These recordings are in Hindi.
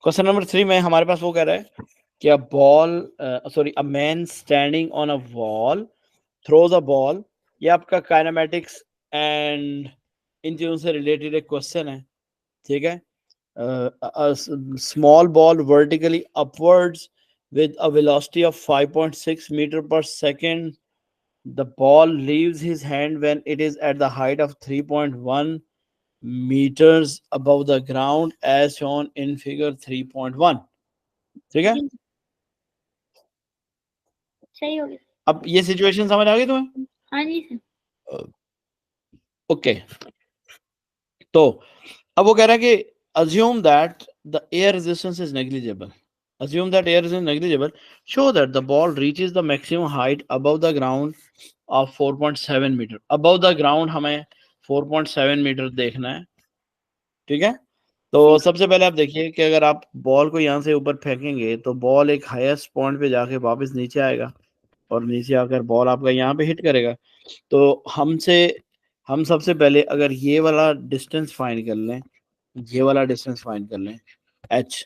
क्वेश्चन नंबर 3 में हमारे पास वो कह रहा है कि a man standing on a wall throws a ball. ये आपका काइनेमेटिक्स एंड इन चीजों से रिलेटेड एक क्वेश्चन है, ठीक है। Small ball vertically upwards with a velocity of 5.6 meter per second. The ball leaves his hand when it is at the height of 3.1 meters above the ground as shown in figure 3.1. ठीक है। जी सही हो गया। अब ये सिचुएशन समझ आ गई तुम्हें? हाँ जी सर। ओके, तो अब वो कह रहा है कि assume that the air resistance is negligible. Assume that air resistance is negligible. Show that the ball reaches the maximum height above the ground of 4.7 meter. Above the ground हमें 4.7 मीटर देखना है, ठीक है। तो सबसे पहले आप देखिए कि अगर आप बॉल को यहाँ से ऊपर फेंकेंगे तो बॉल एक हाईएस्ट पॉइंट पे जाके वापस नीचे आएगा और नीचे आकर बॉल आपका यहाँ पे हिट करेगा। तो हम सबसे पहले अगर ये वाला डिस्टेंस फाइंड कर लें, ये वाला डिस्टेंस फाइंड कर लें h,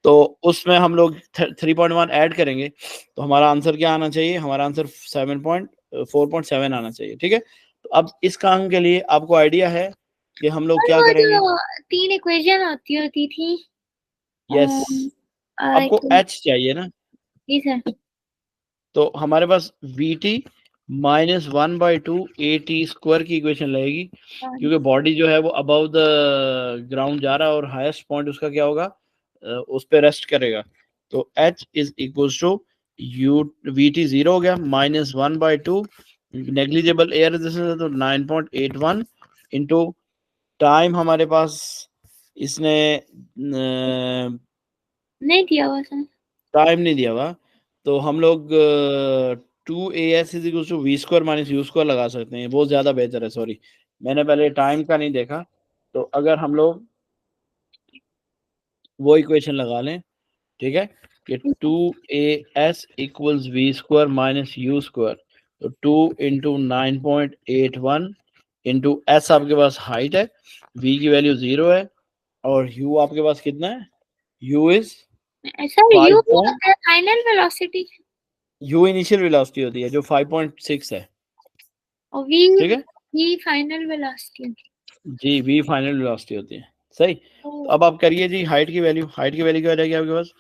तो उसमें हम लोग 3.1 ऐड करेंगे तो हमारा आंसर क्या आना चाहिए? हमारा आंसर 4.7 आना चाहिए, ठीक है। तो अब इस काम के लिए आपको आइडिया है कि हम लोग क्या वो करेंगे? जो 3 इक्वेशन होती थी। यस, आपको h चाहिए ना, जी सर। तो हमारे पास v t minus 1/2 a t square की इक्वेशन लगेगी, क्योंकि बॉडी जो है वो अबव द ग्राउंड जा रहा है और हाईएस्ट पॉइंट उसका क्या होगा, उस पर रेस्ट करेगा। तो h is equal to u v t 0 हो गया माइनस 1/2 नेग्लिजिबल एयर रेजिस्टेंस है तो 9.81 इंटू टाइम हमारे पास इसने नहीं दिया हुआ सर। टाइम नहीं दिया हुआ, तो हम लोग 2as is equal to v square minus u square लगा सकते हैं, वो ज़्यादा बेहतर है। सॉरी, मैंने पहले टाइम का नहीं देखा। तो अगर हम लोग वो इक्वेशन लगा लें, ठीक है, कि 2as equals v square minus u square, तो 2 × 9.81 इंटू एस आपके पास हाइट है, v की वैल्यू 0 है और u आपके पास कितना है? u is sir u 5. Final velocity u initial velocity होती है जो 5.6 है, और वी ठीक है वी फाइनल वेलोसिटी। जी, v फाइनल वेलोसिटी होती है, सही। तो अब आप करिए जी हाइट की वैल्यू क्या हो जाएगी आपके पास?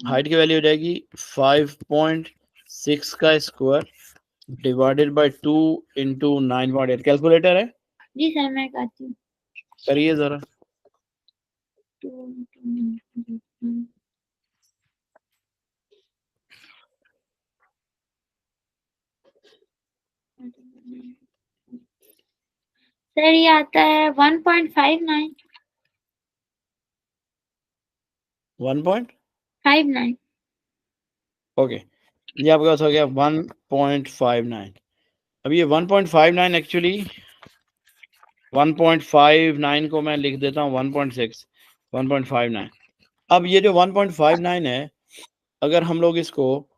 हाइट की वैल्यू हो जाएगी 5.6 का square divided by 2 into 9.8। Calculator है, जी सर मैं करती हूँ। करिए जरा। सर ये आता है 1.59। 1.59, ओके, ये आपके पास हो गया 1.59। अब ये 1.59 एक्चुअली 1.59 को मैं लिख देता हूँ 1.6, 1.59। अब ये जो 1.59 है, अगर हम लोग इसको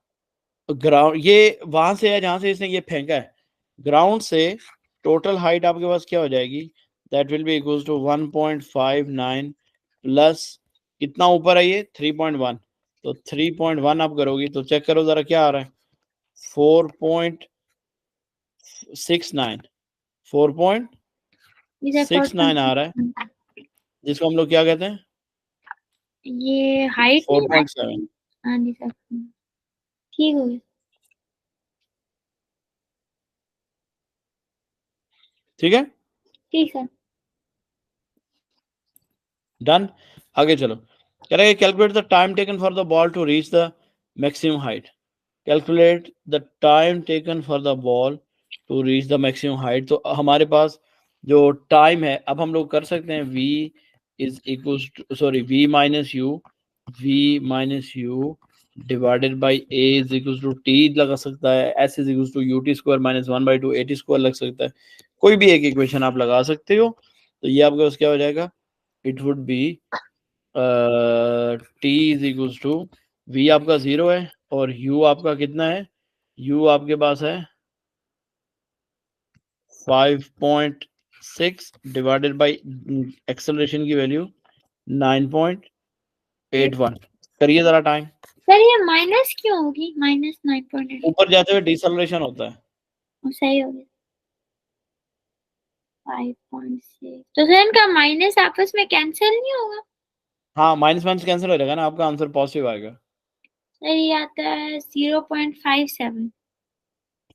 ग्राउंड, ये वहां से है जहां से इसने ये फेंका है, ग्राउंड से टोटल हाइट आपके पास क्या हो जाएगी? That will be equals to 1.59 plus कितना ऊपर है ये 3.1, तो 3.1 आप करोगी तो चेक करो जरा क्या आ रहा है, 4.69, 4.69 आ रहा है, जिसको हम लोग क्या कहते हैं? ये हाइट नहीं 4.7, हाँ जी सर ठीक हो गया। ठीक है, ठीक सर। डन। आगे चलो, कह रहा है calculate the time taken for the ball to reach the maximum height. Calculate the time taken for the ball to reach the maximum height. तो हमारे पास जो टाइम है, अब हम लोग कर सकते हैं v is equal sorry v minus u divided by a is equal to t लगा सकता है, s is equal to u t square minus 1/2 a t square लग सकता है, कोई भी एक इक्वेशन आप लगा सकते हो। तो ये आपके पास क्या हो जाएगा? It would be t is equal to v आपका 0 है और u आपका कितना है? u आपके पास है 5.6 डिवाइडेड बाई एक्सेलरेशन की वैल्यू 9.8 81 करिए जरा टाइम। सर ये माइनस क्यों होगी? माइनस 9.8 ऊपर जाते हुए डिसेलरेशन होता है। सही हो गया। 5.6 तो सर इनका माइनस आपस में कैंसिल नहीं होगा? हाँ माइनस माइनस कैंसिल हो जाएगा ना, आपका आंसर पॉजिटिव आएगा। सर ये आता है 0.57।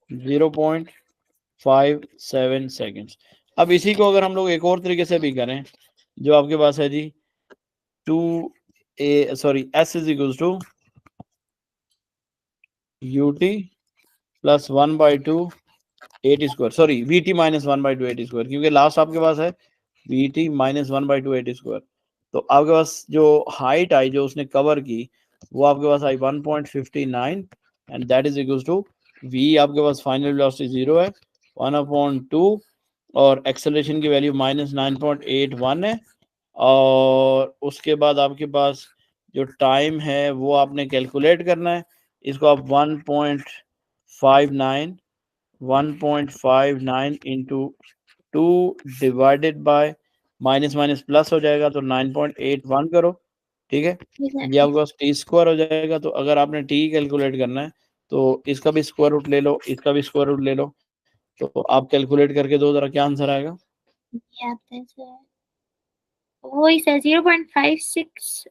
0.57 सेकेंड्स। अब इसी को अगर हम लोग एक और तरीके से भी करें, जो आपके पास है जी 2a sorry s is equal to ut plus 1/2 8 square, sorry vt minus 1/2 8 square, क्योंकि लास्ट आपके पास है vt माइनस 1/2 8 स्क्वायर। तो आपके पास जो हाइट आई जो उसने कवर की वो आपके पास आई 1.59 and that is equal to v आपके पास फाइनल वेलोसिटी 0 है 1/2 और एक्सेलरेशन की वैल्यू -9.81 है। और उसके बाद आपके पास जो टाइम है वो आपने कैलकुलेट करना है। इसको आप 1.59 into 2 divided by minus minus plus हो जाएगा तो 9.81 करो, ठीक है। ये आपके पास टी स्क्वायर हो जाएगा। तो अगर आपने टी कैलकुलेट करना है तो इसका भी स्क्वायर रूट ले लो, इसका भी स्क्वायर रूट ले लो, तो आप कैलकुलेट करके दो जरा क्या आंसर आएगा। ये आता है सर वही सर 0.56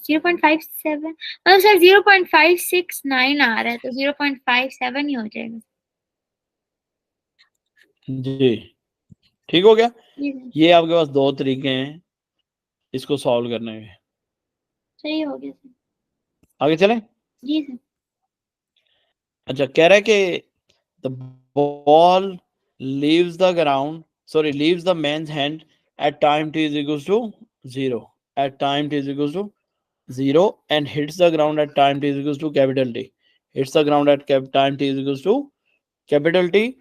0.57 मतलब सर 0.569 आ रहा है तो 0.57 ही हो जाएगा। जी ठीक हो गया। जी सर ये आपके पास दो तरीके हैं इसको सॉल्व करने के। सही हो गया सर। आगे चलें। जी सर। अच्छा कह रहा है कि the ball leaves the ground sorry leaves the man's hand at time t is equals to 0 at time t is equals to 0 and hits the ground at time t is equals to capital T, hits the ground at time t is equals to capital T.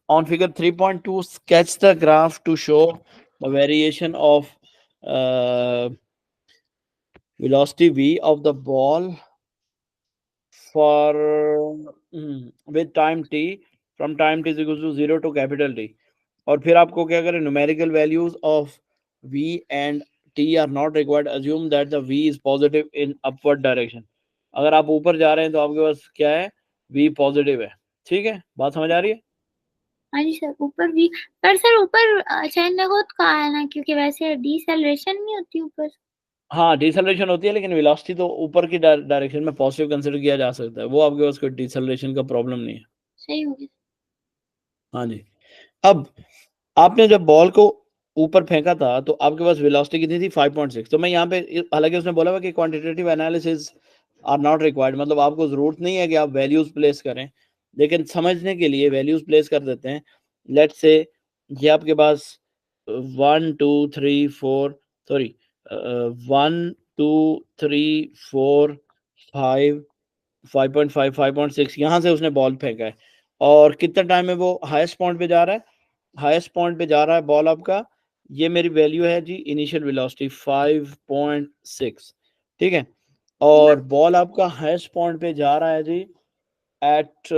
On figure 3.2 sketch the graph to show the variation of velocity v of the ball for with time t from time t is equals to 0 to capital T। और फिर आपको क्या करें, numerical values of v and t are not required, assume that the v is positive in upward direction. अगर आप ऊपर जा रहे हैं तो आपके पास क्या है, v पॉजिटिव है। ठीक है, बात समझ आ रही है। हाँ जी सर ऊपर भी पर सर ऊपर चैन लगो तो कहा है ना क्योंकि वैसे डिसेलरेशन नहीं होती ऊपर। हाँ डिसेलरेशन होती है लेकिन वेलोसिटी तो ऊपर की डायरेक्शन में पॉजिटिव कंसिडर किया जा सकता है, वो आपके पास कोई डिसेलरेशन का प्रॉब्लम नहीं है। सही हो गया। हाँ जी। अब आपने जब बॉल को ऊपर फेंका था तो आपके पास वेलोसिटी कितनी थी 5.6। तो मैं यहाँ पे हालांकि उसने बोला हुआ कि quantitative analysis are not required, मतलब आपको जरूरत नहीं है कि आप वैल्यूज प्लेस करें, लेकिन समझने के लिए वैल्यूज प्लेस कर देते हैं। लेट्स से ये आपके पास 1 2 3 4 सॉरी 1 2 3 4 5 5.5 5.6 यहाँ से उसने बॉल फेंका है। और कितना टाइम में वो हाईएस्ट पॉइंट पे जा रहा है, हाईएस्ट पॉइंट पे जा रहा है बॉल आपका, ये मेरी वैल्यू है जी इनिशियल वेलोसिटी 5.6, ठीक है। और बॉल आपका हाईएस्ट पॉइंट पे जा रहा है g at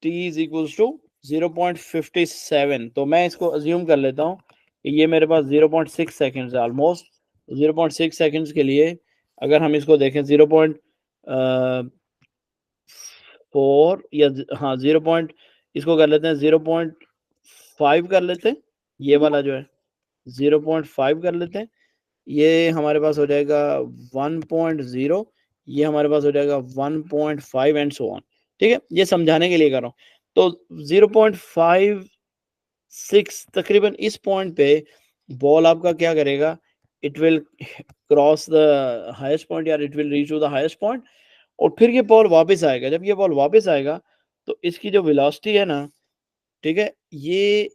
t is equals to 0.57। तो मैं इसको अज्यूम कर लेता हूँ कि ये मेरे पास 0.6 सेकेंड्स है ऑलमोस्ट। 0.6 सेकेंड्स के लिए अगर हम इसको देखें 0.4 या हाँ 0 पॉइंट इसको कर लेते हैं 0.5 कर लेते हैं, ये वाला जो है 0.5 कर लेते हैं, ये हमारे पास हो जाएगा 1.0, ये हमारे पास हो जाएगा 1.5 एंड सो ऑन। ठीक है, ये समझाने के लिए कर रहा हूँ। तो 0.56 तकरीबन इस पॉइंट पे बॉल आपका क्या करेगा, it will cross the highest point या it will reach to the highest point और फिर ये बॉल वापस आएगा। जब ये बॉल वापस आएगा तो इसकी जो वेलोसिटी है ना, ठीक है, ये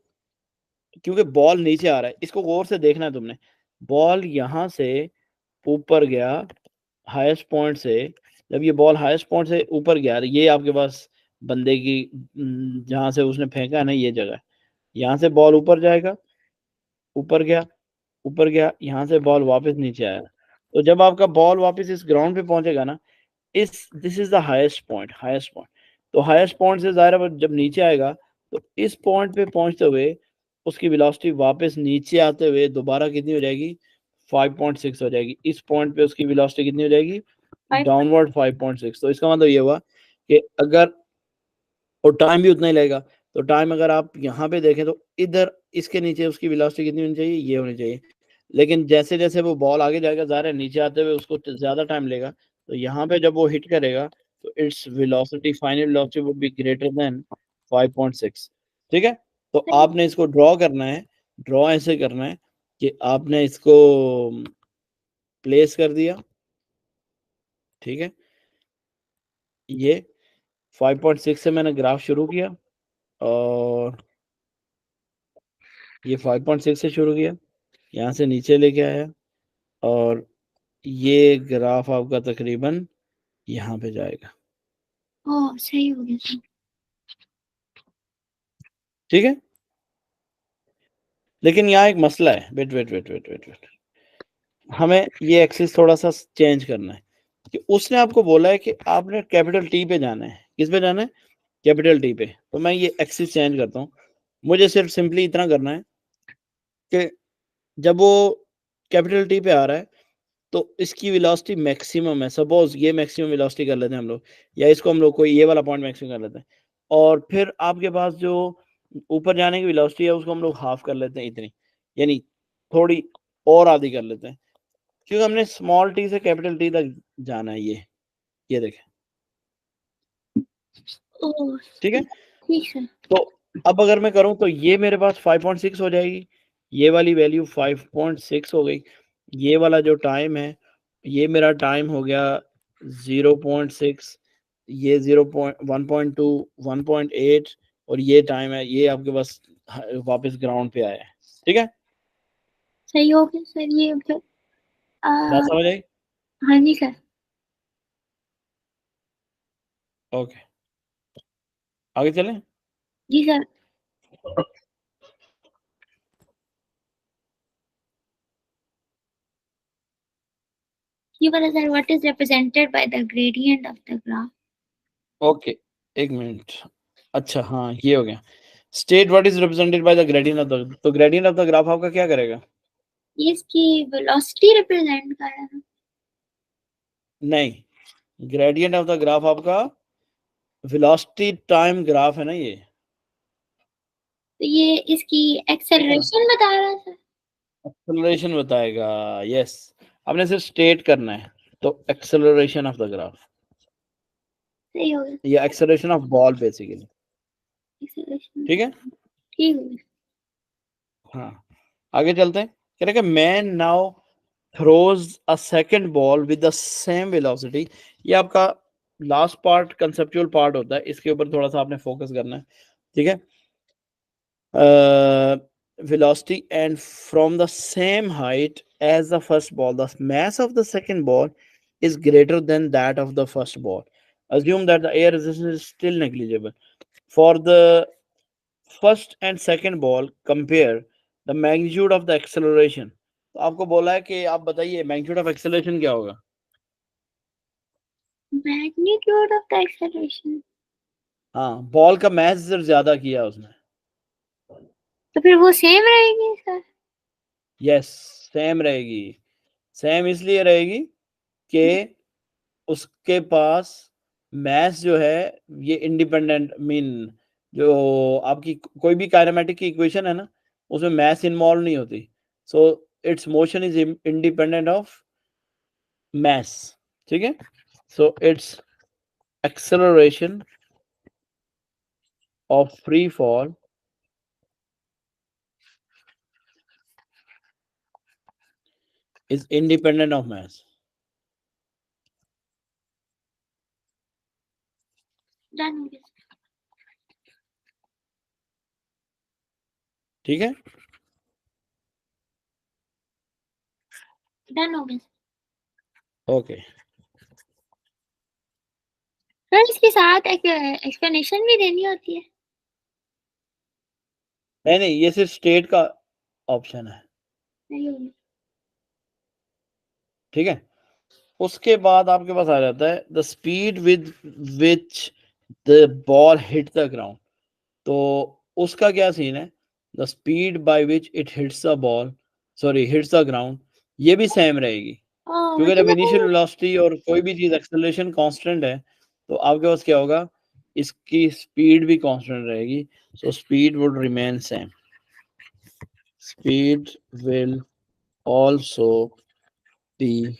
क्योंकि बॉल नीचे आ रहा है, इसको गौर से देखना है तुमने। बॉल यहाँ से ऊपर गया हाईएस्ट पॉइंट से, जब ये बॉल हाईएस्ट पॉइंट से ऊपर गया, ये आपके पास बंदे की जहाँ से उसने फेंका है ना, ये जगह, यहाँ से बॉल ऊपर जाएगा, ऊपर गया, ऊपर गया, यहाँ से बॉल वापस नीचे आया। तो जब आपका बॉल वापस इस ग्राउंड पे पहुंचेगा ना, इस this is the highest point, highest point. तो हाईएस्ट पॉइंट से ज़ाहिर है जब नीचे आएगा तो इस पॉइंट पे पहुंचते हुए उसकी वेलोसिटी वापस नीचे आते हुए दोबारा कितनी हो जाएगी, 5.6 हो जाएगी। इस पॉइंट पे उसकी वेलोसिटी कितनी हो जाएगी? 5. डाउनवर्ड 5.6। तो इसका मतलब ये हुआ कि अगर, और टाइम भी उतना ही लगेगा, तो टाइम अगर आप यहाँ पे देखें तो इधर इसके नीचे उसकी वेलोसिटी कितनी होनी चाहिए? ये होनी चाहिए। लेकिन जैसे जैसे वो बॉल आगे जाएगा, ज़ाहिर है नीचे आते हुए उसको ज़्यादा टाइम लेगा, तो यहाँ पे जब वो हिट करेगा तो its velocity, final velocity would be greater than 5.6। ठीक है, तो आपने इसको ड्रॉ करना है। ड्रॉ ऐसे करना है कि आपने इसको प्लेस कर दिया। ठीक है, ये 5.6 से मैंने ग्राफ शुरू किया, और ये 5.6 से शुरू किया, यहाँ से नीचे लेके आया, और ये ग्राफ आपका तकरीबन यहाँ पे जाएगा। ओह, सही हो गया सर। ठीक है, लेकिन यहाँ एक मसला है। Wait wait wait wait wait wait, हमें ये एक्सिस थोड़ा सा चेंज करना है कि उसने आपको बोला है कि आपने कैपिटल टी पे जाना है। किस पे जाना है? कैपिटल टी पे। तो मैं ये एक्सिस चेंज करता हूँ। मुझे सिर्फ सिंपली इतना करना है कि जब वो कैपिटल टी पे आ रहा है तो इसकी वेलोसिटी मैक्सिमम है। सपोज ये मैक्सिमम वेलोसिटी कर लेते हैं हम लोग, या इसको हम लोग कोई ये वाला पॉइंट मैक्सिमम कर लेते हैं, और फिर आपके पास जो ऊपर जाने की वेलोसिटी है उसको हम लोग हाफ कर लेते हैं, इतनी, यानी थोड़ी और आधी कर लेते हैं, क्योंकि हमने स्मॉल टी से कैपिटल टी तक जाना है। ये देखें। ओह, ठीक है, ठीक सर। तो अब अगर मैं करूं तो ये मेरे पास 5.6 हो जाएगी, ये वाली वैल्यू 5.6 हो गई। ये वाला जो टाइम है, ये मेरा टाइम हो गया 0.6, ये 0.1.2, 1.8, और ये टाइम है, ये आपके पास वापस ग्राउंड पे आया है। ठीक है, सही हो गया सर ये फिर। बात समझ आई? हाँ जी सर। ओके, आगे चलें। जी सर। ये वाला sir, what is represented by the gradient of the graph? Okay, एक मिनट। अच्छा हाँ, ये हो गया। State what is represented by the gradient of the, तो ग्रेडियंट ऑफ द ग्राफ आपका क्या करेगा? ये इसकी वेलोसिटी रिप्रेजेंट कर रहा है। नहीं, ग्रेडियंट ऑफ द ग्राफ आपका वेलोसिटी टाइम ग्राफ है ना ये। तो ये इसकी एक्सेलरेशन बता रहा है सर। एक्सेलरेशन बताएगा, यस। आपने सिर्फ स्टेट करना है, तो एक्सेलरेशन ऑफ द ग्राफ, सही हो गया। या acceleration of ball basically. Acceleration. ठीक है, ठीक हो गया। हाँ, आगे चलते हैं। कह रहे कि man now throws a second ball with the same velocity. ये आपका लास्ट पार्ट कंसेप्चुअल पार्ट होता है, इसके ऊपर थोड़ा सा आपने फोकस करना है। ठीक है, velocity and from the same height as the first ball, the mass of the second ball is greater than that of the first ball. Assume that the air resistance is still negligible. For the first and second ball, compare the magnitude of the acceleration. तो आपको बोला है कि आप बताइए मैग्नीट्यूड ऑफ एक्सेलरेशन क्या होगा? Magnitude of the acceleration. हाँ, बॉल का मैस ज्यादा किया उसने। तो फिर वो सेम रहेगी सर। यस, सेम रहेगी। सेम इसलिए रहेगी कि उसके पास मैथ जो है, ये इंडिपेंडेंट मीन, जो आपकी कोई भी काइनेमेटिक की इक्वेशन है ना, उसमें मैथ इन्वॉल्व नहीं होती। So it's motion is independent of math. ठीक है, so it's acceleration of free fall is independent of math. Done हो गया। ठीक है, डन हो गया। ओके। सर इसके साथ एक एक्सप्लेनेशन भी देनी होती है? नहीं नहीं, ये सिर्फ स्टेट का ऑप्शन है। सही हो गया। ठीक है, उसके बाद आपके पास आ जाता है the speed with which the ball hit the ground. तो उसका क्या सीन है? The speed by which it hits the ball, sorry hits the ground, ये भी सेम रहेगी, Oh, क्योंकि तो जब इनिशियल वो वेलोसिटी और कोई भी चीज एक्सेलरेशन कांस्टेंट है तो आपके पास क्या होगा, इसकी स्पीड भी कांस्टेंट रहेगी, so speed would remain same, speed will also be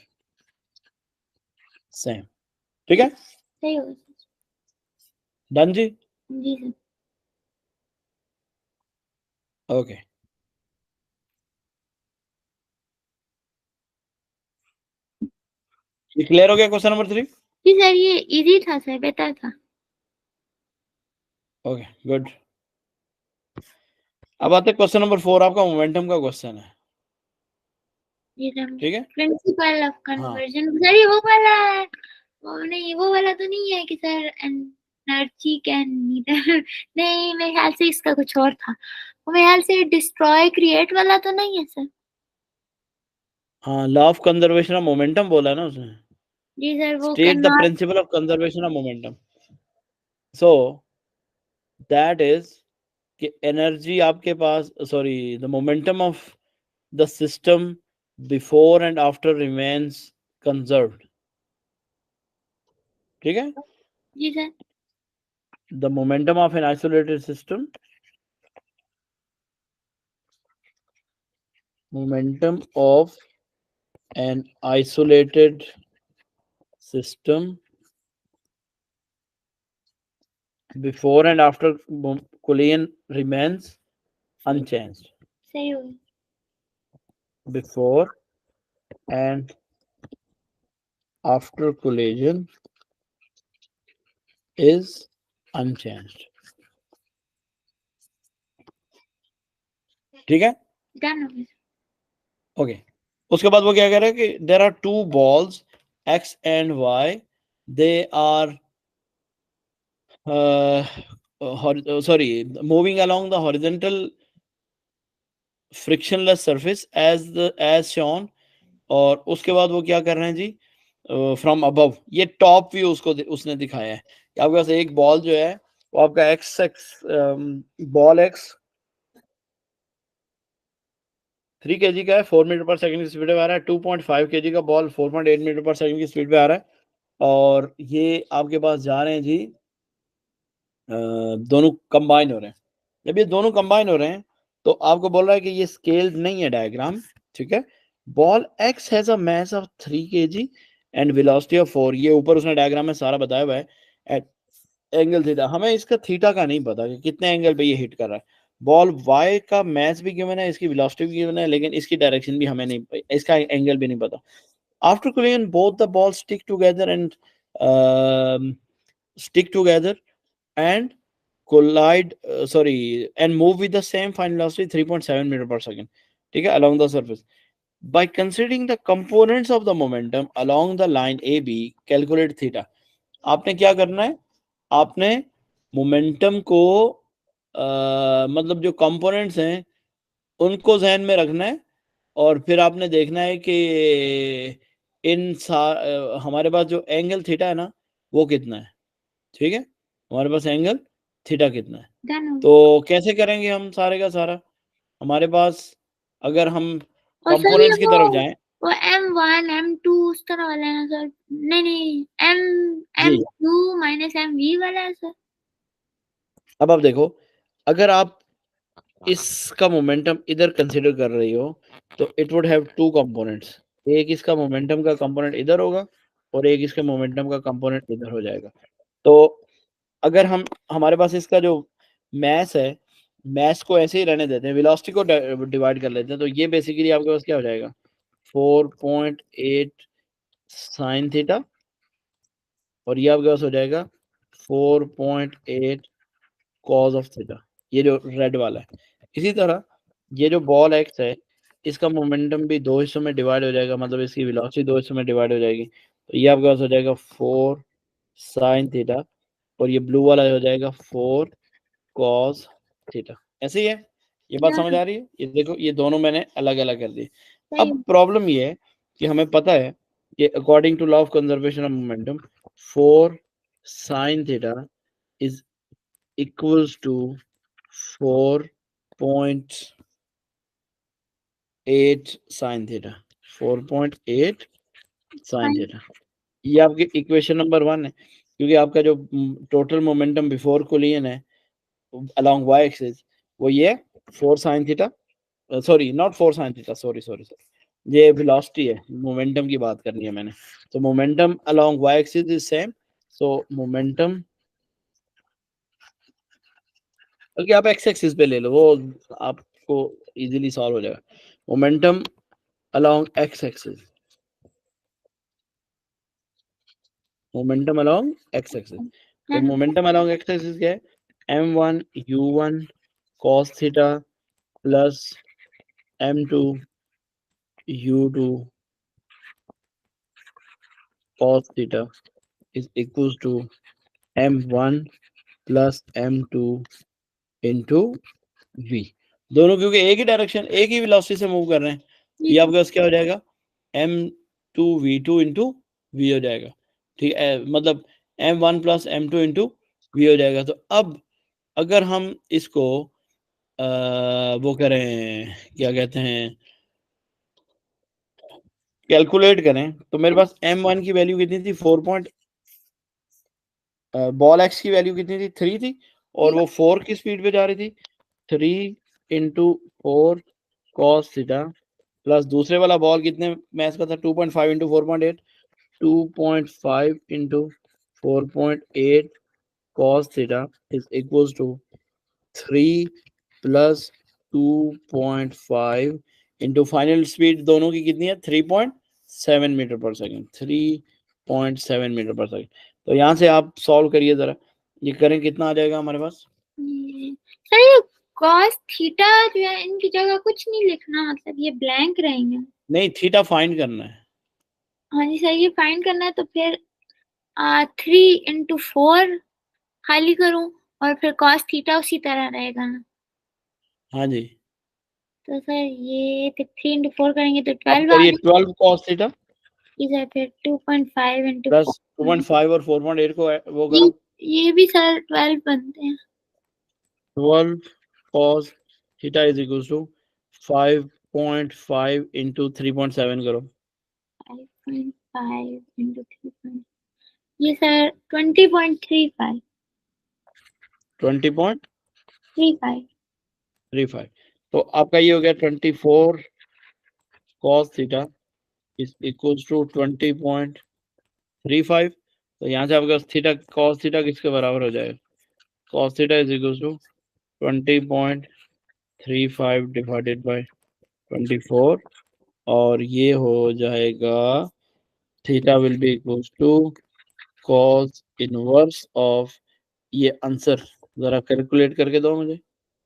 same. ठीक है, सही होगा सर। डन जी। जी सर। ओके, ये क्लियर हो गया क्वेश्चन नंबर 3? जी सर, ये इजी था सर, बेटर था। Okay good. अब आते हैं क्वेश्चन नंबर 4, आपका मोमेंटम का क्वेश्चन है। जी सर। ठीक है, प्रिंसिपल ऑफ हाँ कन्वर्जन सर, ये वो वाला है। वो नहीं, वो वाला तो नहीं है कि सर एनर्जी कैन नीडर नहीं, मेरे ख्याल से इसका कुछ और था। वो मेरे ख्याल से डिस्ट्रॉय क्रिएट वाला तो नहीं है सर। हाँ, law of conservation of momentum बोला है ना उसने, जी सर, वो state can the not. Principle of conservation of momentum. So that is कि एनर्जी आपके पास, sorry, the momentum of the system before and after remains conserved. ठीक है, जी sir. The momentum of an isolated system, momentum of an isolated system before and after collision remains unchanged. सही होगा। Before and after collision is unchanged. ठीक है, डन हो गया। ओके। उसके बाद वो क्या कह रहा है कि there are two balls x and y, they are sorry, moving along the horizontal frictionless surface as shown। और उसके बाद वो क्या कर रहे हैं जी, फ्रॉम अबव, ये टॉप व्यू उसको उसने दिखाया है कि आपके पास एक बॉल जो है वो आपका x x ball x 3 kg का है, 4 मीटर पर सेकंड की स्पीड पे आ रहा है, 2.5 kg का बॉल 4.8 मीटर पर सेकंड की स्पीड पे आ रहा है, और ये आपके पास जा रहे हैं जी, दोनों कंबाइन हो रहे हैं। जब ये दोनों कंबाइन हो रहे हैं तो आपको बोल रहा है कि ये स्केल्ड नहीं है डायग्राम। ठीक है, ball x has a mass of 3 kg and velocity of 4, ये ऊपर उसने डायग्राम में सारा बताया हुआ है, एट एंगल थीटा। हमें इसका थीटा का नहीं पता कि कितने एंगल पे ये हिट कर रहा है। बॉल वाई का मास भी गिवन है, इसकी वेलोसिटी भी गिवन है, लेकिन इसकी डायरेक्शन भी हमें नहीं, इसका एंगल भी नहीं पता। After collision both the balls stick together and collide, and move with the same final velocity 3.7 meter per second, ठीक है, along the surface. By considering the components of the momentum along the line AB, calculate theta। आपने क्या करना है, आपने मोमेंटम को मतलब जो कंपोनेंट्स हैं उनको जहन में रखना है, और फिर आपने देखना है कि हमारे पास जो एंगल थीटा है ना वो कितना है। ठीक है, हमारे पास एंगल थीटा कितना है। डन हो तो गया। कैसे करेंगे हम सारे का सारा, हमारे पास अगर हम और सर ये कंपोनेंट्स की तरफ जाएं। वो M1 M2 उस तरह वाला है ना सर? नहीं नहीं, जी, M2 माइनस MV वाला है सर। अब आप देखो, अगर आप इसका मोमेंटम इधर कंसिडर कर रही हो तो it would have two components, एक इसका मोमेंटम का कंपोनेंट इधर होगा और एक इसके मोमेंटम का कंपोनेंट इधर हो जाएगा। तो अगर हम, हमारे पास इसका जो मैस है, मैस को ऐसे ही रहने देते हैं, वेलोसिटी को डिवाइड कर लेते हैं, तो ये बेसिकली आपके पास क्या हो जाएगा, 4.8 साइन थीटा, और ये आपके पास हो जाएगा 4.8 कॉज ऑफ थीटा, ये जो रेड वाला है। इसी तरह ये जो बॉल एक्स है, इसका मोमेंटम भी दो हिस्सों में डिवाइड हो जाएगा, मतलब इसकी वेलोसिटी दो हिस्सों में डिवाइड हो जाएगी, तो ये आपके पास हो जाएगा 4 साइन थीटा, और ये ब्लू वाला हो जाएगा 4 कॉस थीटा। ऐसे ही है, ये बात समझ डन। आ रही है? ये देखो, ये दोनों मैंने अलग अलग कर दिए। सही। अब प्रॉब्लम ये है कि हमें पता है कि according to law of conservation of momentum 4 sine theta is equals to 4.8 sine theta, 4.8 sine Fine. Theta. ये आपकी इक्वेशन नंबर 1 है, क्योंकि आपका जो टोटल मोमेंटम बिफोर कोलिजन है along y axis वो ये 4 sin theta, sorry not 4 sin theta, sorry sorry sorry, ये वेलोसिटी है, मोमेंटम की बात करनी है मैंने। तो momentum along y axis is same, so momentum, बल्कि आप x एक्सिस पे ले लो, वो आपको इजीली सॉल्व हो जाएगा। Momentum along x axis, momentum along x axis, तो हाँ, मोमेंटम along x एक्सिस क्या है, m1 u1 cos theta plus m2 u2 cos theta is equals to m1 plus m2 into v। दोनों क्योंकि एक ही डायरेक्शन, एक ही वेलोसिटी से मूव कर रहे हैं, तो ये ये तो आपके पास क्या हो जाएगा, m2v2 इंटू v हो जाएगा। ठीक है, मतलब m1 plus m2 into v हो जाएगा। तो अब अगर हम इसको वो करें, क्या कहते हैं, कैलकुलेट करें, तो मेरे पास m1 की वैल्यू कितनी थी, 4 पॉइंट, बॉल एक्स की वैल्यू कितनी थी, 3 थी, और वो 4 की स्पीड पे जा रही थी, 3 इंटू 4 कॉस थीटा प्लस दूसरे वाला बॉल कितने मैच का था, 2.5 into 4.8, 2.5 into 4.8 cos theta is equals to 3 plus 2.5 into final speed दोनों की कितनी है, 3.7 मीटर पर सेकेंड, 3.7 मीटर पर सेकेंड। तो यहाँ से आप सॉल्व करिए जरा, ये करें कितना आ जाएगा हमारे पास। सर ये cos थीटा जो है इनकी जगह कुछ नहीं लिखना, मतलब ये ब्लैंक रहेंगे। नहीं, थीटा फाइंड करना है। हाँ जी सर, ये फाइंड करना है तो फिर 3 इंटू 4 खाली करूं, और फिर cos थीटा उसी तरह रहेगा ना। हाँ जी, तो सर ये फिर 3 इंटू 4 करेंगे तो अब 12 आ करिए गया। 12 कॉस थीटा जी सर, फिर 2.5 इंटू प्लस 4, 2.5 और 4.8 को वो ये करो, ये भी सर 12 बनते हैं। 12 cos theta is equal to 5.5 into 3.7 करो, 5.5 इंटू 3, ये सर 20.35। 20.35। 35। तो आपका ये हो गया 24 cos theta is equal to 20.35। तो यहाँ से आपके पास थीटा cos थीटा किसके बराबर हो जाएगा, cos theta is equal to 20.35 divided by 24, और ये हो जाएगा theta will be equal to cos inverse of, ये आंसर जरा कैलकुलेट करके दो मुझे।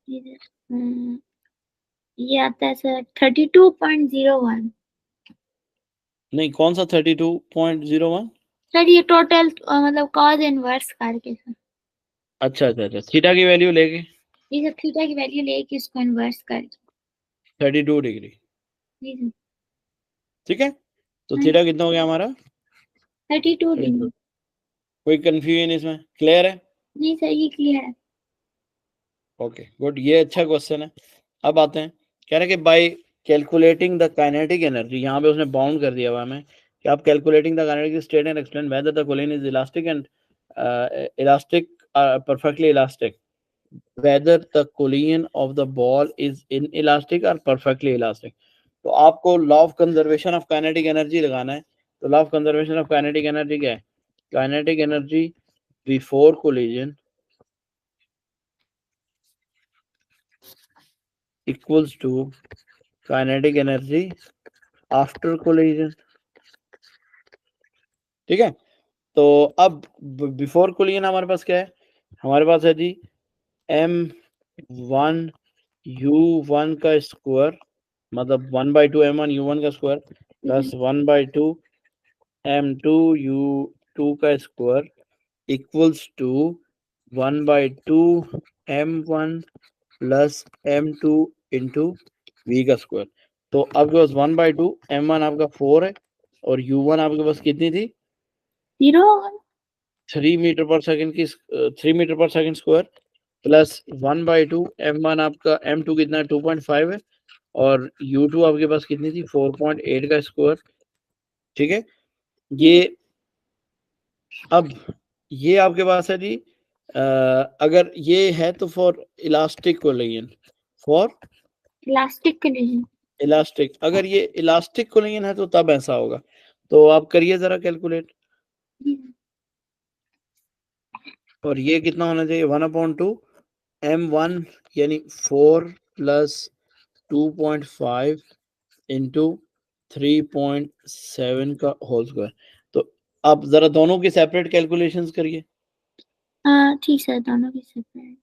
हम्म, ये आता है सर 32.01। नहीं, कौन सा 32.01, सर ये टोटल मतलब कॉज इनवर्स करके सर, अच्छा अच्छा अच्छा, थीटा की वैल्यू लेके ये सर थीटा की वैल्यू लेके इसको इनवर्स करके। 32 डिग्री, जी सर। ठीक है। तो हाँ, थीटा कितना हो गया हमारा, 32 डिग्री। 32। कोई कंफ्यूजन इसमें, क्लियर है। नहीं सर, ये क्लियर है। ओके गुड, ये अच्छा क्वेश्चन है। अब आते हैं, कह रहे हैं कि bye calculating the kinetic energy, यहाँ पे उसने बाउंड कर दिया हुआ हमें कि आप calculating the kinetic state and explain whether the collision is elastic and elastic, perfectly elastic, whether the collision of the ball is inelastic or perfectly elastic। तो आपको law of conservation of kinetic energy लगाना है। तो law of conservation of kinetic energy क्या है, kinetic energy before collision equals to kinetic energy after collision, ठीक है। तो अब बिफोर कोलिजन हमारे पास क्या है, हमारे पास है जी m1 u1 का स्क्वायर, मतलब 1/2 m1 u1 का स्क्वायर प्लस 1/2 m2 u2 का square equals to 1/2 m1 plus m2 into v का स्क्वायर। तो आपके पास 1/2 m1 आपका 4 है, और u1 आपके पास कितनी थी, 0। 3 मीटर पर सेकंड की, 3 मीटर पर सेकंड स्क्वायर प्लस 1/2 m1 आपका, m2 कितना है, 2.5 है, और U2 आपके पास कितनी थी, 4.8 का स्क्वायर। ठीक है, ये अब ये आपके पास है जी, अगर ये है तो for elastic collision, for elastic collision. Elastic, अगर ये इलास्टिक कोलिजन है तो तब ऐसा होगा। तो आप करिए जरा कैलकुलेट, और ये कितना होना चाहिए, 1/2 m1 यानी 4 प्लस 2.5 इंटू 3.7 का होल स्क्वायर। तो आप जरा दोनों की सेपरेट कैलकुलेशंस करिए। हाँ ठीक है, दोनों की सेपरेट।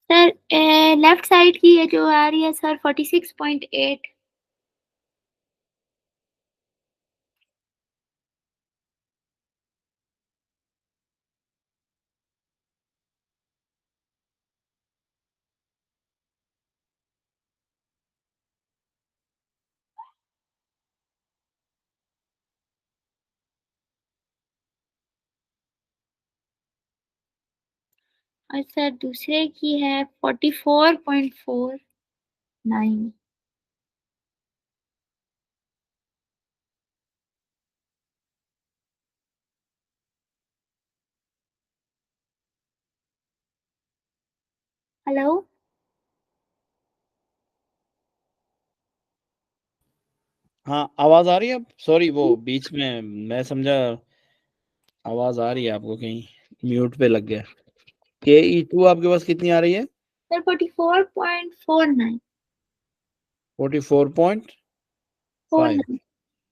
सर लेफ्ट साइड की ये जो आ रही है सर 46.8। और सर दूसरे की है 44.49। हेलो। हाँ, आवाज आ रही है अब, सॉरी वो बीच में मैं समझा आवाज आ रही है आपको, कहीं म्यूट पे लग गया। KE2 आपके पास कितनी आ रही है, सर 44.49। 44.5। 49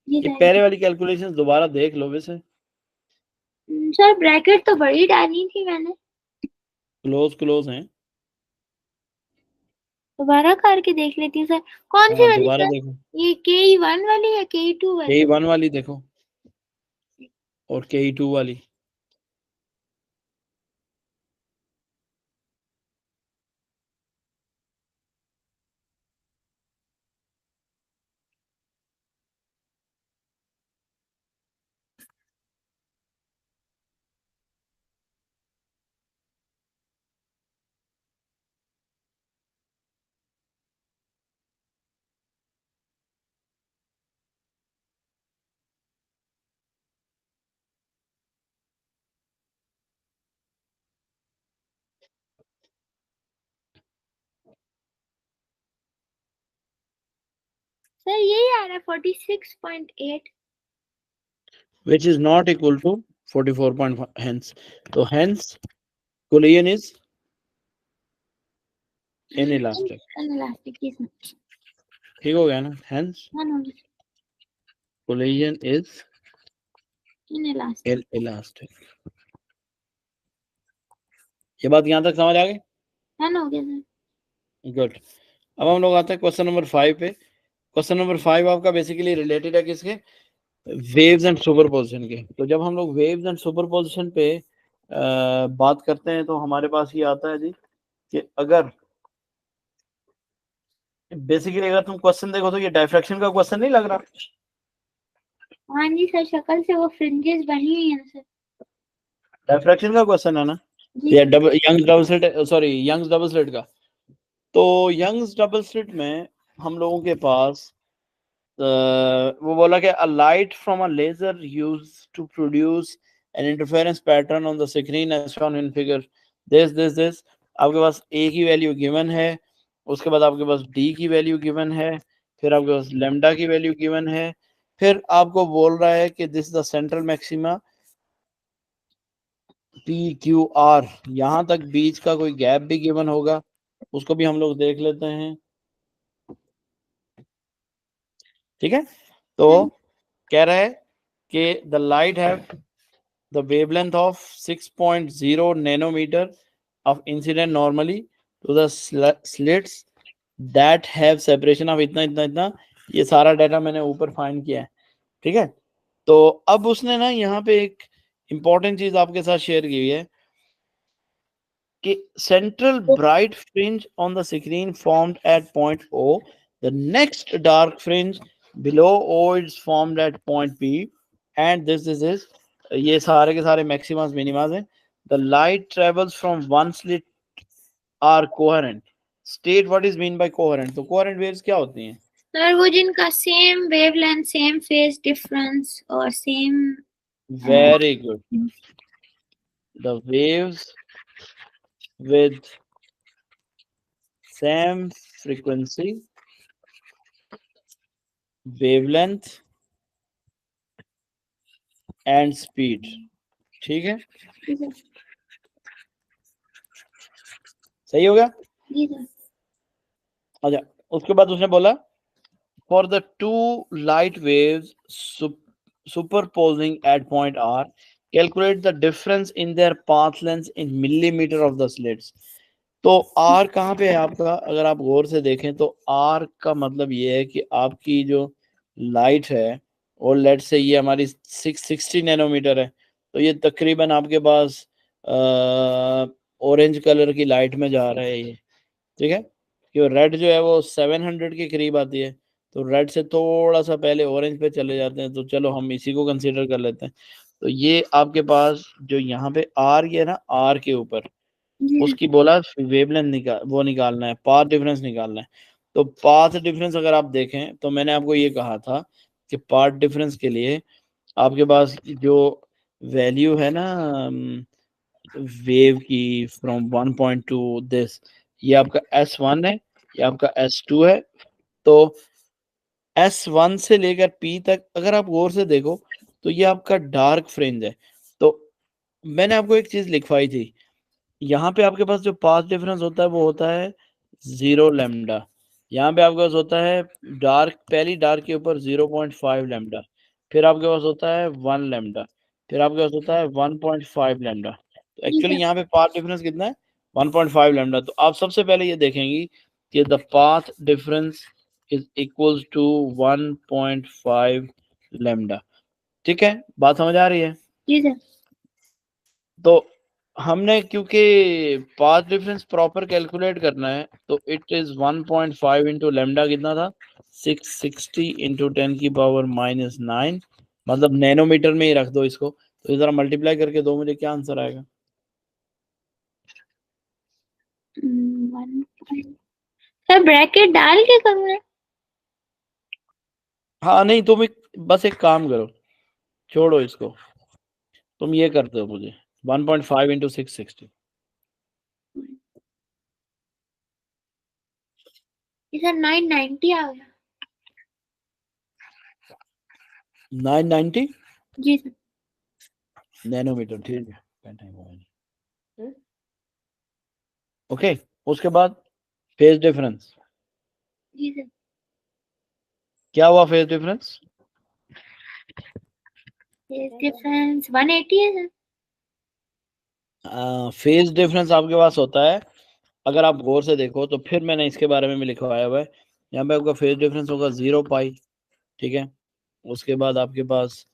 ये ये सर। पहले वाली कैलकुलेशन दोबारा देख लो वैसे, सर ब्रैकेट तो बड़ी डाली थी मैंने। क्लोज क्लोज हैं। दोबारा करके देख लेती हूँ सर। कौन सी हाँ वाली दोबारा सर? देखो, ये KE1 वाली या KE2 वाली? KE1 वाली देखो और KE2 वाली। सर यही आ रहा है 46.8। which is not equal to 44.5, hence, तो hence collision is inelastic। Elastic की सर। ठीक हो गया ना, hence हाँ collision is in elastic. inelastic। ये बात यहाँ तक समझ आ गई, हाँ हो गया सर। गुड। अब हम लोग आते हैं क्वेश्चन नंबर 5 पे। क्वेश्चन नंबर 5 आपका बेसिकली रिलेटेड है किसके, वेव्स एंड सुपरपोजिशन के। तो जब हम लोग वेव्स एंड सुपरपोजिशन पे बात करते हैं तो हमारे पास ये आता है जी कि अगर बेसिकली अगर तुम क्वेश्चन देखो तो ये डायफ्रैक्शन का क्वेश्चन नहीं लग रहा, हाँ जी सर, शक्ल से वो फ्रिंजेस बनी हुई हैं सर। डायफ्रैक्शन का क्वेश्चन है ना, जी या sir. Double Young's double slit, sorry Young's double slit का। तो यंग्स डबल स्लिट में हम लोगों के पास वो बोला कि a light from a laser used to produce an interference pattern on the screen as shown in figure this। आपके पास A की वैल्यू गिवन है, उसके बाद आपके पास D की वैल्यू गिवन है, फिर आपके पास लेमडा की वैल्यू गिवन है, फिर आपको बोल रहा है कि this the central maxima PQR, यहाँ तक बीच का कोई गैप भी गिवन होगा, उसको भी हम लोग देख लेते हैं। ठीक है, तो हाँ कह रहा है कि the light have the wavelength of 6.0 nanometer of incident normally to the slits that have separation of इतना इतना इतना। ये सारा डाटा मैंने ऊपर फाइंड किया है। ठीक है, तो अब उसने ना यहाँ पे एक इंपॉर्टेंट चीज आपके साथ शेयर की हुई है कि central bright fringe on the screen formed at point O. The next dark fringe below O is formed at point P. And this is ये सारे के सारे maximas minimas हैं. The light travels from one slit are coherent. State what is mean by coherent. तो coherent waves क्या होती हैं? सर वो जिनका same wavelength, same phase difference और same Very good. The waves with same frequency, wavelength and speed. ठीक है, सही हो गया. जी सर. अच्छा, उसके बाद उसने बोला for the two light waves superposing at point R, calculate the difference in their path lengths in millimeter of the slits. तो R कहाँ पे है आपका? अगर आप गौर से देखें तो R का मतलब ये है कि आपकी जो लाइट है और लेट से ये हमारी 660 नैनोमीटर है, तो ये तकरीबन आपके पास ऑरेंज कलर की लाइट में जा रहा है ये. ठीक है, कि रेड जो है वो 700 के करीब आती है, तो रेड से थोड़ा सा पहले ऑरेंज पे चले जाते हैं, तो चलो हम इसी को कंसीडर कर लेते हैं. तो ये आपके पास जो यहाँ पे आर, ये ना आर के ऊपर जी सर. उसकी बोला वेवलेंथ वो निकालना है, पाथ डिफरेंस निकालना है. तो पाथ डिफरेंस अगर आप देखें तो मैंने आपको ये कहा था कि पाथ डिफरेंस के लिए आपके पास जो वैल्यू है ना वेव की फ्रॉम 1 टू दिस, ये आपका S1 है, ये आपका S2 है. तो S1 से लेकर P तक अगर आप गौर से देखो तो ये आपका डार्क फ्रिंज है. तो मैंने आपको एक चीज लिखवाई थी, यहाँ पे आपके पास जो पाथ डिफरेंस होता है वो होता है 0 लैम्डा. यहाँ पे आपके पास होता है डार्क, पहली डार्क के ऊपर 0.5 लैम्डा, फिर आपके पास होता है 1 लैम्डा, फिर आपके पास होता है 1.5 लैम्डा. तो जी एक्चुअली सर. यहाँ पे पाथ डिफरेंस कितना है? 1.5 लैम्डा. तो आप सबसे पहले ये देखेंगी कि the path difference is equals to 1.5 lambda. ठीक है, बात समझ आ रही है? जी सर. तो हमने क्योंकि पाथ डिफरेंस प्रॉपर कैलकुलेट करना है तो इट इज 1.5 इंटू लेमडा कितना था? 660 इंटू 10⁻⁻9. मतलब नैनोमीटर में ही रख दो इसको, तो जरा मल्टीप्लाई करके दो मुझे, क्या आंसर आएगा? 1. सर ब्रैकेट डाल के करूँ ना? हाँ नहीं, तुम बस एक काम करो, छोड़ो इसको, तुम ये करते हो मुझे 1.5 इंटू 660. ये सर 990 आ गया. 990 जी सर. नैनोमीटर. ठीक है, ओके. उसके बाद फेज डिफरेंस, जी सर. क्या हुआ फेज डिफरेंस? डिफरेंस 180 है सर. फेज डिफरेंस आपके पास होता है, अगर आप गौर से देखो तो फिर मैंने इसके बारे में भी लिखवाया हुआ है. यहाँ पे आपका फेज डिफरेंस होगा 0 पाई. ठीक है, उसके बाद आपके पास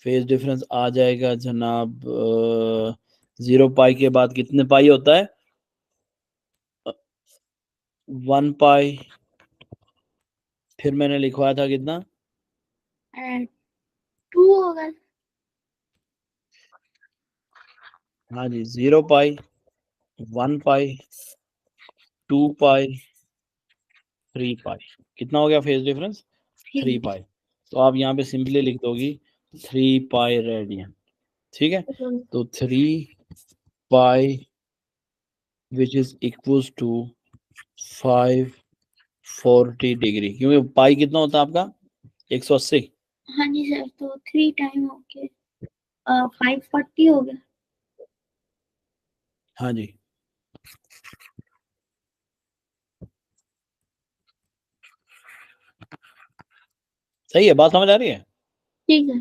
फेज डिफरेंस आ जाएगा जनाब 0 पाई के बाद कितने पाई होता है? 1 पाई. फिर मैंने लिखवाया था कितना? 2 होगा. हाँ जी, 0 पाई, 1 पाई, 2 पाई, 3 पाई. कितना हो गया फेज डिफरेंस? 3 पाई. तो आप यहाँ पे सिंपली लिख दोगी 3 पाई रेडियन. ठीक है, तो 3 pi which is equals to 540 degree, क्योंकि पाई कितना होता है आपका? 180. हाँ जी सर. तो 3 टाइम ओके 540 हो गया. हाँ जी, सही है, बात समझ आ रही है? ठीक है.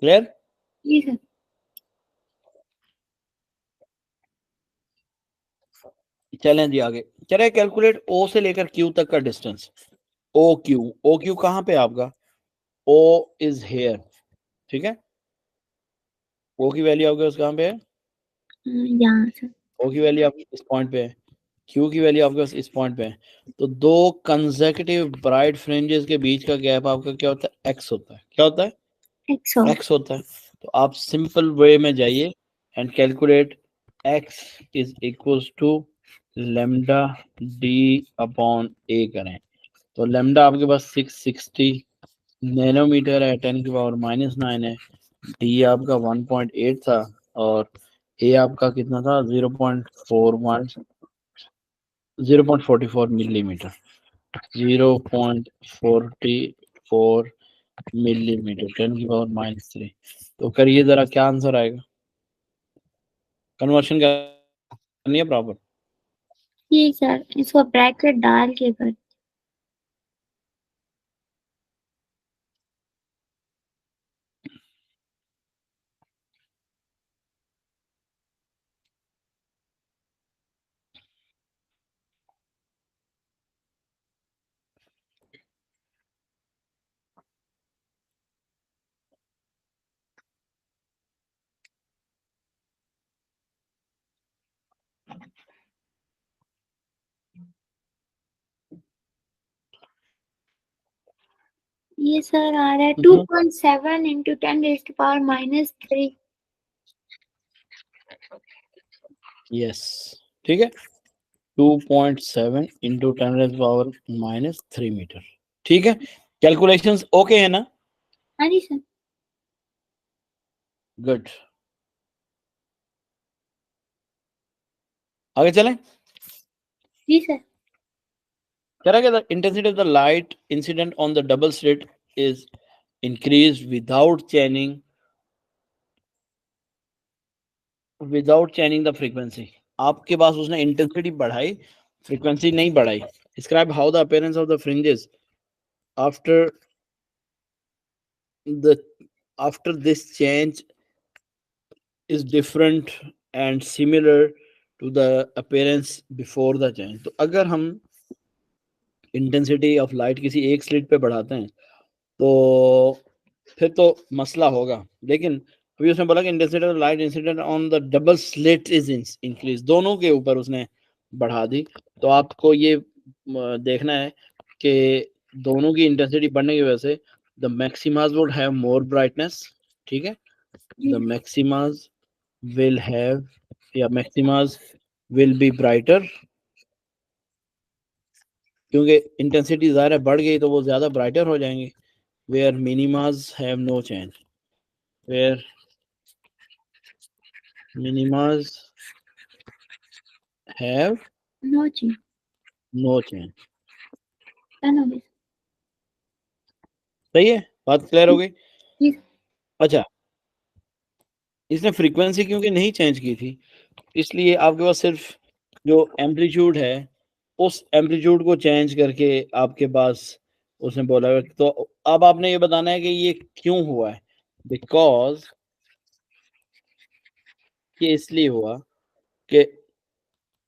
क्लियर? जी सर. चलें जी आगे. चले कैलकुलेट ओ से लेकर क्यू तक का डिस्टेंस. ओ क्यू कहाँ पे है आपका? O is here. ठीक है, ओ की वैल्यू आपके पास कहाँ पे है? यहाँ सर। ओ की वैल्यू आपकी इस पॉइंट पे है, क्यू की वैल्यू आपके पास इस पॉइंट पे है। तो दो कंसेक्यूटिव ब्राइट फ्रिंजेस के बीच का गैप आपका क्या होता है? एक्स होता है। क्या होता है? एक्स हो। एक्स होता है। तो आप सिंपल वे में जाइए and calculate x is equals to lambda d upon a करें। तो लेमडा आपके पास 660 नैनोमीटर है, 10⁻⁻9 है। डी आपका 1.8 था, और ए आपका कितना था? 0.44 मिलीमीटर। 0.44 मिलीमीटर, 10⁻⁻3। तो करिए जरा, क्या आंसर आएगा? कन्वर्शन करनी है प्रॉपर। ठीक सर, इसको ब्रैकेट डाल के कर। ये सर आ रहा है 2.7 इंटू 10⁻⁻3। यस, ठीक है। 2.7 इंटू 10⁻⁻3 मीटर। ठीक है, कैलकुलेशंस ओके है ना? हाँ जी सर। गुड। आगे चलें। जी सर। कह रहा है intensity of the light incident on the double slit is increase without changing the frequency. आपके पास उसने इंटेंसिटी बढ़ाई, फ्रीक्वेंसी नहीं बढ़ाई। Describe how the appearance of the fringes after the after this change is different and similar to the appearance before the change। तो अगर हम इंटेंसिटी ऑफ लाइट किसी एक स्लिट पे बढ़ाते हैं तो फिर तो मसला होगा। लेकिन अभी उसने बोला कि intensity of light incident on the double slit is increase, दोनों के ऊपर उसने बढ़ा दी। तो आपको ये देखना है कि दोनों की इंटेंसिटी बढ़ने की वजह से the maximas would have more brightness. ठीक है, जी the sir. Maximas will have या maximas will be brighter, क्योंकि इंटेंसिटी ज़्यादा बढ़ गई तो वो ज़्यादा ब्राइटर हो जाएंगे। where minimas have no change, where minimas have no जी। no change। डन हो गया। सही है, बात क्लियर हो गई। जी सर। अच्छा, इसने फ्रीक्वेंसी क्योंकि नहीं चेंज की थी, इसलिए आपके पास सिर्फ जो एम्पलीट्यूड है उस एम्पलीट्यूड को चेंज करके आपके पास उसने बोला है। तो अब आपने ये बताना है कि ये क्यों हुआ है। बिकॉज ये इसलिए हुआ कि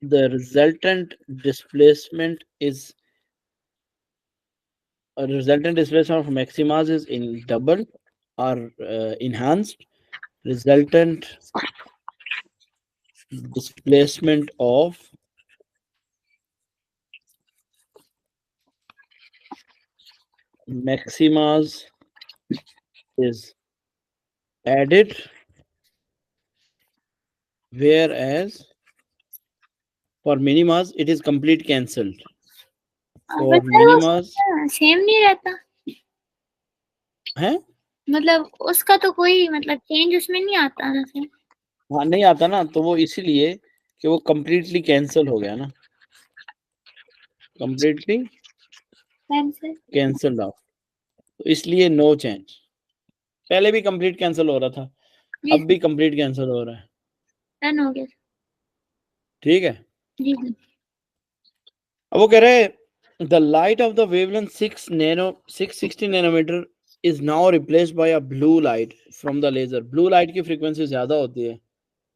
the resultant displacement is a resultant displacement of maximas is in double or enhanced resultant displacement of maximas is added, whereas for minimas it is complete cancelled। But for sir वो minimas सेम नहीं रहता। है, मतलब उसका तो कोई मतलब चेंज उसमें नहीं आता ना सर। हाँ नहीं आता ना, तो वो इसीलिए कि वो completely cancel हो गया ना, completely कैंसिल। cancelled out। तो इसलिए नो चेंज। पहले भी कंप्लीट कैंसिल हो रहा था, जी अब सर। भी कंप्लीट कैंसिल हो रहा है। डन हो गया सर। ठीक है, जी सर। अब वो कह रहे हैं the light of the wavelength 660 nanometer is now replaced by a blue light from the laser. Blue light की फ्रीक्वेंसी ज्यादा होती है।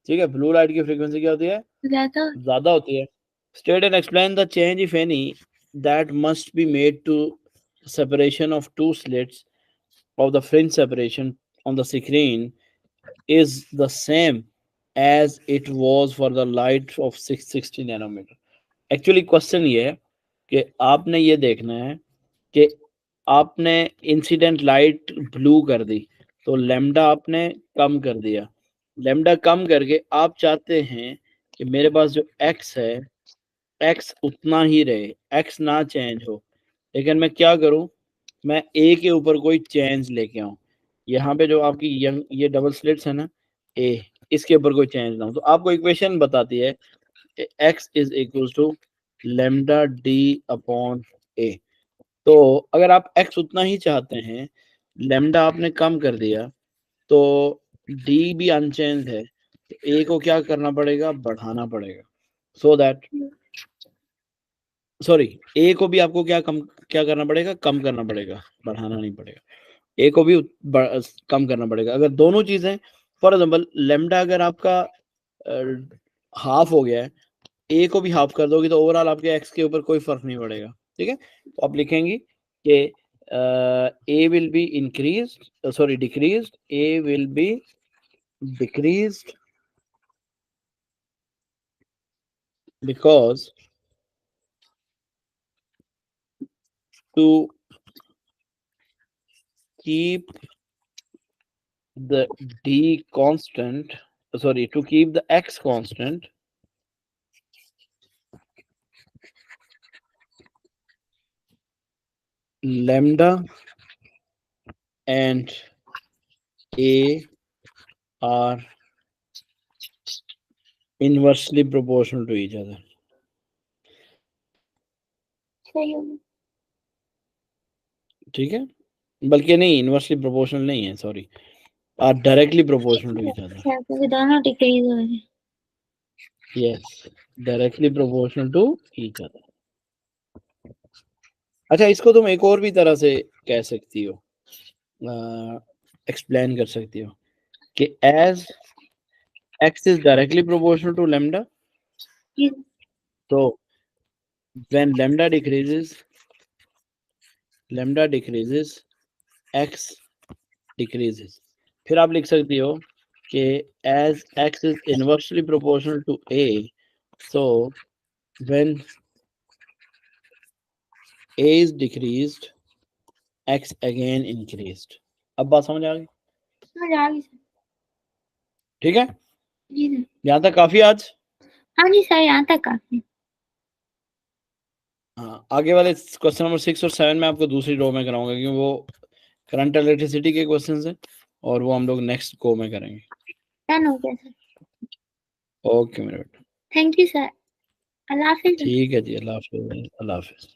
ठीक है, ब्लू लाइट की फ्रीक्वेंसी क्या होती है? ज्यादा। ज्यादा होती है। State and explain the change if any that must be made to separation of two slits of the fringe separation on the screen is the same as it was for the light of 660 nanometer. Actually question ये है कि आपने ये देखना है कि आपने इंसिडेंट लाइट ब्लू कर दी, तो लेमडा आपने कम कर दिया। लेमडा कम करके आप चाहते हैं कि मेरे पास जो एक्स है, एक्स उतना ही रहे, एक्स ना चेंज हो। लेकिन मैं क्या करूं, मैं ए के ऊपर कोई चेंज लेके आऊं। यहाँ पे जो आपकी यंग ये डबल स्लिट्स है ना, ए, इसके ऊपर कोई चेंज ना हो, तो आपको इक्वेशन बताती है x is equal to lambda d upon a. तो अगर आप एक्स उतना ही चाहते हैं, लेमडा आपने कम कर दिया, तो डी भी अनचेंज है, तो ए को क्या करना पड़ेगा, बढ़ाना पड़ेगा। सो दैट, सॉरी, ए को भी आपको क्या करना पड़ेगा, कम करना पड़ेगा, बढ़ाना नहीं पड़ेगा। ए को भी कम करना पड़ेगा। अगर दोनों चीजें, फॉर एग्जाम्पल लेमडा अगर आपका हाफ हो गया है, ए को भी हाफ कर दोगे, तो ओवरऑल आपके एक्स के ऊपर कोई फर्क नहीं पड़ेगा। ठीक है, तो आप लिखेंगे कि a will be increase, sorry decrease, a will be decrease because to keep the d constant, sorry, to keep the x constant, lambda and a are inversely proportional to each other. सही होगा। ठीक है, बल्कि नहीं, इनवर्सली प्रोपोर्शनल नहीं है, sorry, are directly proportional to each other. अच्छा, क्योंकि दोनों डिक्रीज हो रहे हैं। Yes, directly proportional to each other. अच्छा, इसको तुम एक और भी तरह से कह सकती हो, एक्सप्लेन कर सकती हो कि as x is directly proportional to lambda, जी so when lambda decreases x decreases। फिर आप लिख सकती हो कि as x is inversely proportional to a, so when a is decreased x again increased। अब बात समझ आ गई? समझ आ गई सर। ठीक है, जी सर। यहाँ तक काफी आज। हाँ जी सर, यहाँ तक काफी। हाँ, आगे वाले क्वेश्चन नंबर 6 और 7 में आपको दूसरी रो में कराऊंगा, क्योंकि वो करंट इलेक्ट्रिसिटी के क्वेश्चंस हैं, और वो हम लोग नेक्स्ट को में करेंगे। डन हो गया सर। ओके मेरे बेटा, थैंक यू सर। अल्लाह हाफिज। ठीक है जी, अल्लाह हाफिज, अल्लाह हाफिज।